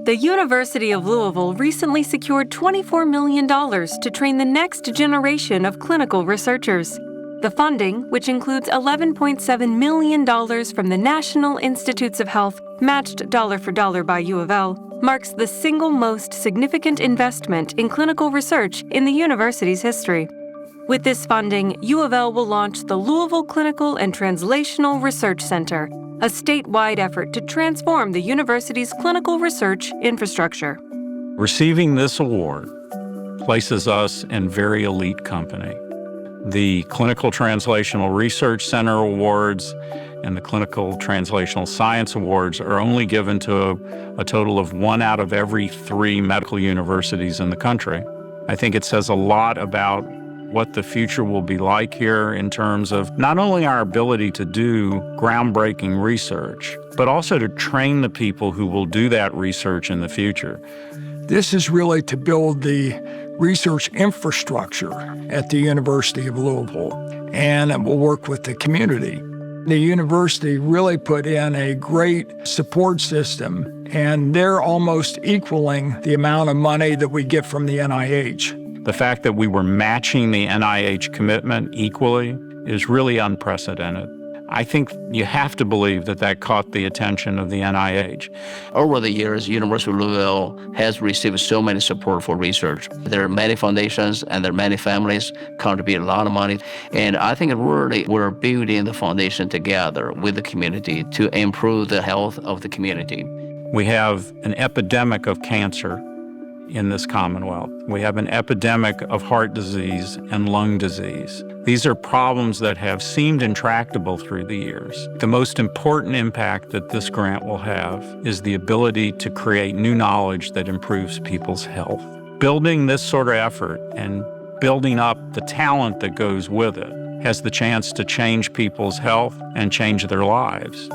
The University of Louisville recently secured $24 million to train the next generation of clinical researchers. The funding, which includes $11.7 million from the National Institutes of Health, matched dollar for dollar by U of L, marks the single most significant investment in clinical research in the university's history. With this funding, U of L will launch the Louisville Clinical and Translational Research Center, a statewide effort to transform the university's clinical research infrastructure. Receiving this award places us in very elite company. The Clinical Translational Research Center Awards and the Clinical Translational Science Awards are only given to a total of 1 out of every 3 medical universities in the country. I think it says a lot about what the future will be like here in terms of not only our ability to do groundbreaking research, but also to train the people who will do that research in the future. This is really to build the research infrastructure at the University of Louisville, and it will work with the community. The university really put in a great support system, and they're almost equaling the amount of money that we get from the NIH. The fact that we were matching the NIH commitment equally is really unprecedented. I think you have to believe that that caught the attention of the NIH. Over the years, University of Louisville has received so many support for research. There are many foundations and there are many families contribute a lot of money. And I think really we're building the foundation together with the community to improve the health of the community. We have an epidemic of cancer in this Commonwealth. We have an epidemic of heart disease and lung disease. These are problems that have seemed intractable through the years. The most important impact that this grant will have is the ability to create new knowledge that improves people's health. Building this sort of effort and building up the talent that goes with it has the chance to change people's health and change their lives.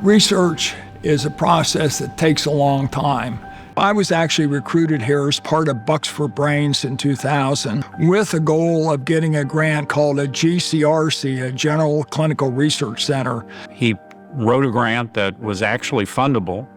Research is a process that takes a long time. I was actually recruited here as part of Bucks for Brains in 2000 with a goal of getting a grant called a GCRC, a General Clinical Research Center. He wrote a grant that was actually fundable,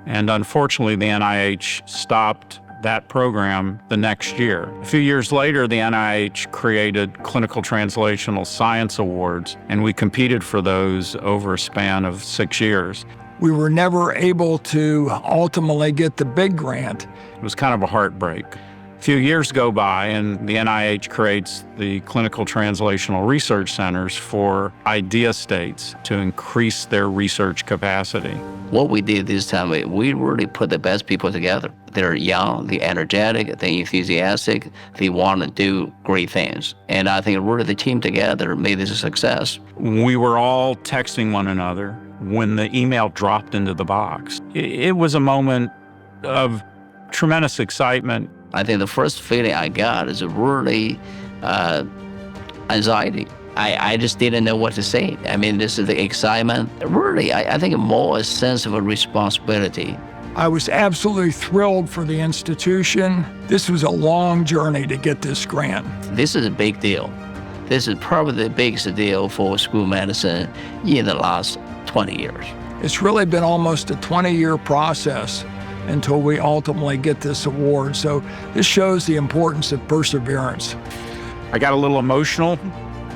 and unfortunately the NIH stopped that program the next year. A few years later, the NIH created Clinical Translational Science Awards, and we competed for those over a span of 6 years. We were never able to ultimately get the big grant. It was kind of a heartbreak. A few years go by and the NIH creates the Clinical Translational Research Centers for idea states to increase their research capacity. What we did this time, we really put the best people together. They're young, they're energetic, they're enthusiastic, they want to do great things. And I think really the team together made this a success. We were all texting one another when the email dropped into the box. It was a moment of tremendous excitement. I think the first feeling I got is really anxiety. I just didn't know what to say. I mean, this is the excitement. Really, I think more a sense of a responsibility. I was absolutely thrilled for the institution. This was a long journey to get this grant. This is a big deal. This is probably the biggest deal for school medicine in the last 20 years. It's really been almost a 20-year process until we ultimately get this award. So this shows the importance of perseverance. I got a little emotional,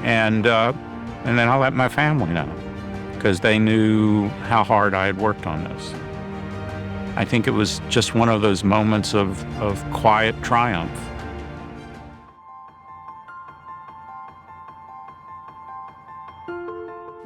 and then I let my family know because they knew how hard I had worked on this. I think it was just one of those moments of quiet triumph.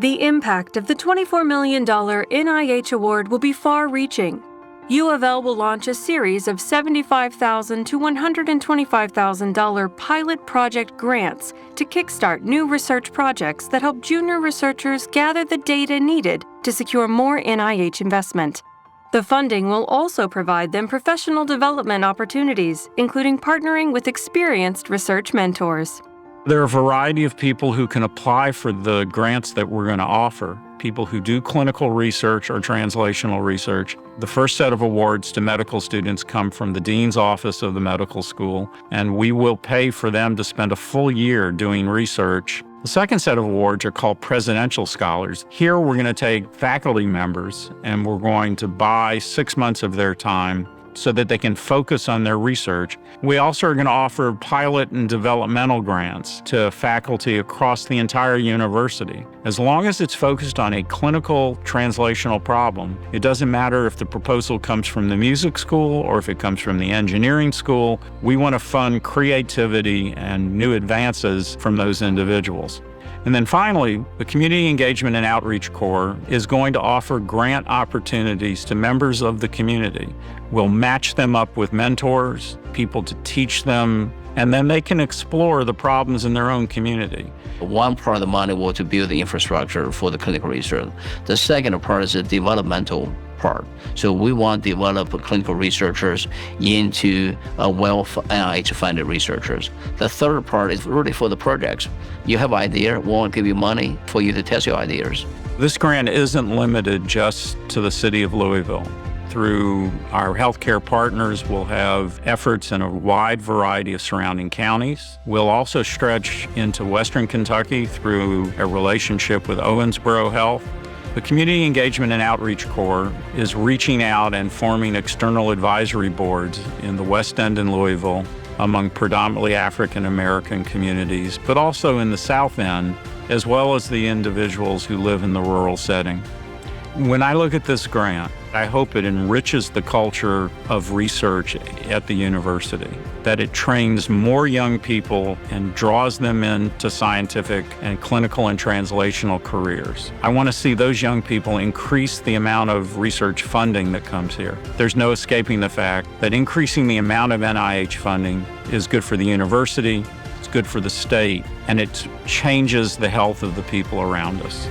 The impact of the $24 million NIH award will be far-reaching. U of L will launch a series of $75,000 to $125,000 pilot project grants to kickstart new research projects that help junior researchers gather the data needed to secure more NIH investment. The funding will also provide them professional development opportunities, including partnering with experienced research mentors. There are a variety of people who can apply for the grants that we're going to offer. people who do clinical research or translational research. The first set of awards to medical students come from the dean's office of the medical school, and we will pay for them to spend a full year doing research. The second set of awards are called presidential scholars. Here we're going to take faculty members and we're going to buy 6 months of their time so that they can focus on their research. We also are going to offer pilot and developmental grants to faculty across the entire university. As long as it's focused on a clinical translational problem, it doesn't matter if the proposal comes from the music school or if it comes from the engineering school. We want to fund creativity and new advances from those individuals. And then finally, the Community Engagement and Outreach Corps is going to offer grant opportunities to members of the community. We'll match them up with mentors, people to teach them, and then they can explore the problems in their own community. One part of the money was to build the infrastructure for the clinical research. The second part is the developmental part. So we want to develop clinical researchers into NIH-funded researchers. The third part is really for the projects. You have an idea, we want to give you money for you to test your ideas. This grant isn't limited just to the city of Louisville. Through our healthcare partners, we'll have efforts in a wide variety of surrounding counties. We'll also stretch into Western Kentucky through a relationship with Owensboro Health. The Community Engagement and Outreach Corps is reaching out and forming external advisory boards in the West End in Louisville among predominantly African American communities, but also in the South End, as well as the individuals who live in the rural setting. When I look at this grant, I hope it enriches the culture of research at the university, that it trains more young people and draws them into scientific and clinical and translational careers. I want to see those young people increase the amount of research funding that comes here. There's no escaping the fact that increasing the amount of NIH funding is good for the university, it's good for the state, and it changes the health of the people around us.